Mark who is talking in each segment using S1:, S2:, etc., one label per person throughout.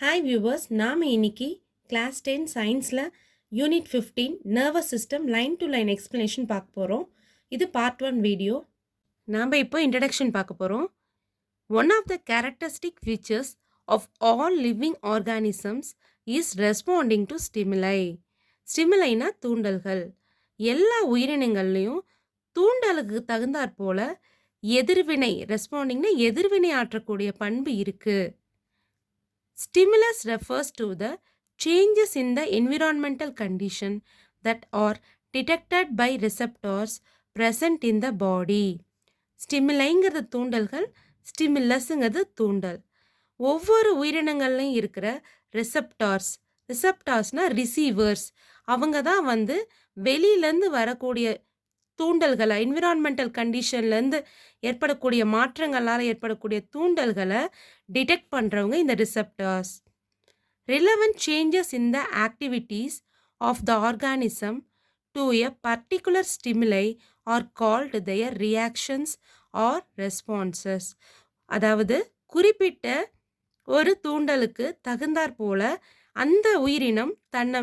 S1: Hi viewers, நாம் இன்னைக்கு class 10 சயின்ஸில் unit 15 nervous system line to line explanation பார்க்க போகிறோம். இது பார்ட் 1 வீடியோ. நாம் இப்போ இன்ட்ரடக்ஷன் பார்க்க போகிறோம். One of the characteristic features of all living organisms is responding to stimuli. ஸ்டிமுலைனா தூண்டல்கள். எல்லா உயிரினங்கள்லையும் தூண்டலுக்கு தகுந்தாற் போல எதிர்வினை ரெஸ்பாண்டிங்னா எதிர்வினை ஆற்றக்கூடிய பண்பு இருக்குது. Stimulus refers to the changes in the environmental condition that are detected by receptors present in the body. ஸ்டிமுலைங்கிறது தூண்டல்கள், ஸ்டிமுலஸ்ங்கிறது தூண்டல். ஒவ்வொரு உயிரினங்கள்லையும் இருக்கிற ரிசப்டார்ஸ்னால் ரிசீவர்ஸ், அவங்க தான் வெளியிலேருந்து வரக்கூடிய தூண்டல்களை என்விரான்மெண்டல் கண்டிஷன்லேருந்து ஏற்படக்கூடிய மாற்றங்களால் ஏற்படக்கூடிய தூண்டல்களை டிடெக்ட் பண்ணுறவங்க இந்த receptors. Relevant changes in the activities of the organism to a particular stimuli are called their reactions or responses. அதாவது குறிப்பிட்ட ஒரு தூண்டலுக்கு தகுந்தாற் போல அந்த உயிரினம் தன்னை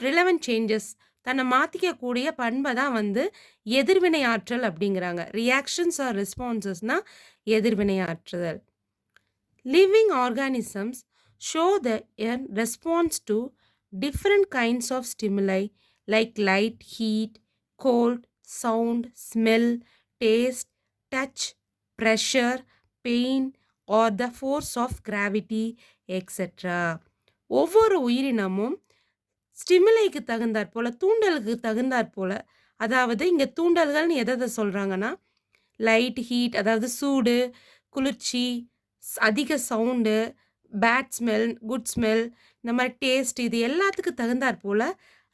S1: ரிலவெண்ட் சேஞ்சஸ் தன்னை மாற்றிக்கக்கூடிய பண்பை தான் எதிர்வினை ஆற்றல் அப்படிங்கிறாங்க. ரியாக்ஷன்ஸ் ஆர் ரெஸ்பான்சஸ்னால் எதிர்வினை ஆற்றுதல். Living organisms show the response to different kinds of stimuli like light, heat, cold, sound, smell, taste, touch, pressure, pain or the force of gravity etcetera. ஒவ்வொரு உயிரினமும் ஸ்டிமுலைக்கு தகுந்தாற் போல் தூண்டலுக்கு தகுந்தாற் போல், அதாவது இங்கே தூண்டல்கள்னு எதை சொல்கிறாங்கன்னா லைட், ஹீட் அதாவது சூடு, குளிர்ச்சி, அதிக sound, bad smell, good smell, இந்த மாதிரி டேஸ்ட், இது எல்லாத்துக்கு தகுந்தாற் போல்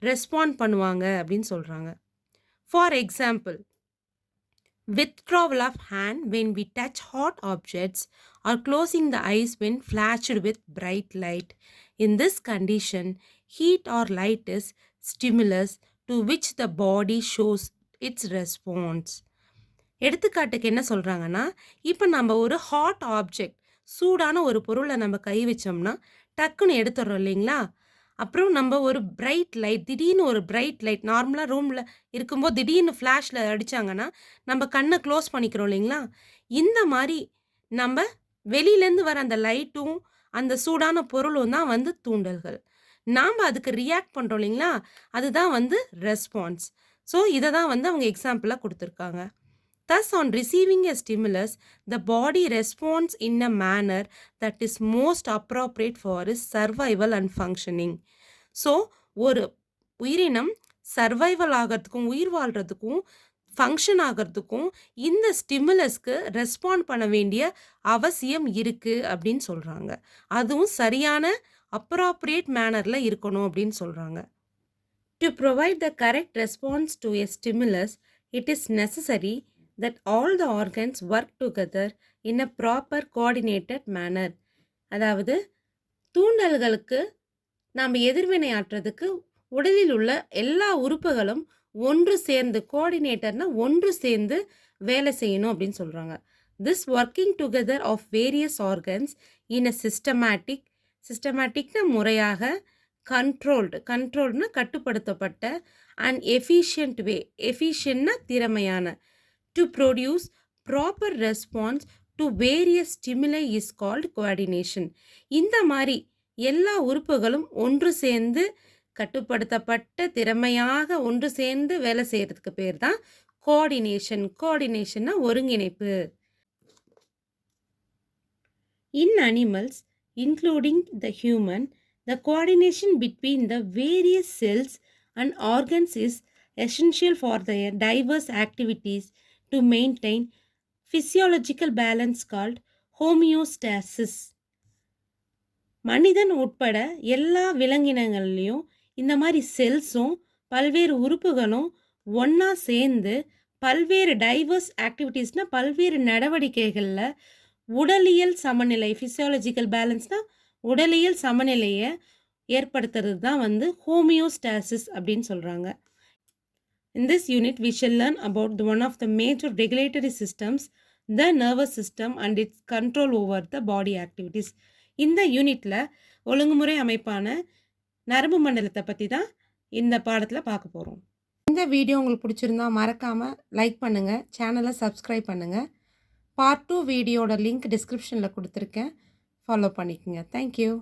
S1: ரெஸ்பாண்ட் பண்ணுவாங்க அப்படின்னு சொல்கிறாங்க. For example, withdrawal of hand when we touch hot objects or closing the eyes when flashed with bright light. In this condition, heat or light is stimulus to which the body shows its response. எடுத்துக்காட்டுக்கு என்ன சொல்கிறாங்கன்னா, இப்போ நம்ம ஒரு hot object, சூடான ஒரு பொருளை நம்ம கை வச்சோம்னா டக்குன்னு எடுத்துடுறோம் இல்லைங்களா? அப்புறம் நம்ம ஒரு பிரைட் லைட், திடீர்னு ஒரு பிரைட் லைட் நார்மலாக ரூமில் இருக்கும்போது திடீர்னு ஃப்ளாஷில் அடித்தாங்கன்னா நம்ம கண்ணை க்ளோஸ் பண்ணிக்கிறோம் இல்லைங்களா? இந்த மாதிரி நம்ம வெளியிலேருந்து வர அந்த லைட்டும் அந்த சூடான பொருளும் தான் தூண்டல்கள். நாம் அதுக்கு ரியாக்ட் பண்ணுறோம் இல்லைங்களா? அதுதான் ரெஸ்பான்ஸ். ஸோ இதை தான் அவங்க எக்ஸாம்பிளாக கொடுத்துருக்காங்க. Thus, on receiving a stimulus, the body responds in a manner that is most appropriate for its survival and functioning. So ஒரு உயிரினம் சர்வைவல் ஆகிறதுக்கும் உயிர் வாழ்கிறதுக்கும் ஃபங்க்ஷன் ஆகிறதுக்கும் இந்த ஸ்டிமுலஸ்க்கு ரெஸ்பாண்ட் பண்ண வேண்டிய அவசியம் இருக்குது அப்படின்னு சொல்கிறாங்க. அதுவும் சரியான அப்ராப்ரியேட் மேனரில் இருக்கணும் அப்படின்னு சொல்கிறாங்க. To provide the correct response to a stimulus, it is necessary that all the organs work together in a proper coordinated manner. அதாவது தூண்டல்களுக்கு நாம் எதிர்வினை ஆற்றுறதுக்கு உடலில் உள்ள எல்லா உறுப்புகளும் ஒன்று சேர்ந்து, கோஆர்டினேட்டர்னா ஒன்று சேர்ந்து வேலை செய்யணும் அப்படின்னு சொல்கிறாங்க. This working together of various organs in a சிஸ்டமேட்டிக்னா முறையாக, கண்ட்ரோல்டுனா கட்டுப்படுத்தப்பட்ட, அண்ட் எஃபிஷியன்ட் வே, எஃபிஷியன்ட்னா திறமையான, to produce proper response to various stimuli is called coordination. இந்த மாதிரி எல்லா உறுப்புகளும் ஒன்று சேர்ந்து கட்டுப்படுத்தப்பட்ட திறமையாக ஒன்று சேர்ந்து வேலை செய்கிறதுக்கு பேர் தான் கோஆர்டினேஷன். கோஆர்டினேஷன்னா ஒருங்கிணைப்பு. In animals, including the human, the coordination between the various cells and organs is essential for their diverse activities to maintain physiological balance called homeostasis. மனிதன் உட்பட எல்லா விலங்கினங்கள்லையும் இந்த மாதிரி செல்ஸும் பல்வேறு உறுப்புகளும் ஒன்றா சேர்ந்து பல்வேறு டைவர்ஸ் ஆக்டிவிட்டீஸ்னால் பல்வேறு நடவடிக்கைகளில் உடலியல் சமநிலை, ஃபிசியாலஜிக்கல் பேலன்ஸ்னால் உடலியல் சமநிலையை ஏற்படுத்துறது தான் ஹோமியோஸ்டாசிஸ் அப்படின்னு சொல்கிறாங்க. In this unit, we shall learn about one of the major regulatory systems, the nervous system and its control over the body activities. இந்த யூனிட்ல ஒழுங்குமுறை அமைப்பான நரம்பு மண்டலத்தை பற்றி தான் இந்த பாடத்தில் பார்க்க போகிறோம். இந்த வீடியோ உங்களுக்கு பிடிச்சிருந்தா மறக்காமல் லைக் பண்ணுங்கள், சேனலை சப்ஸ்கிரைப் பண்ணுங்கள். பார்ட் 2 வீடியோட லிங்க் டிஸ்கிரிப்ஷனில் கொடுத்துருக்கேன், ஃபாலோ பண்ணிக்கோங்க. தேங்க்யூ.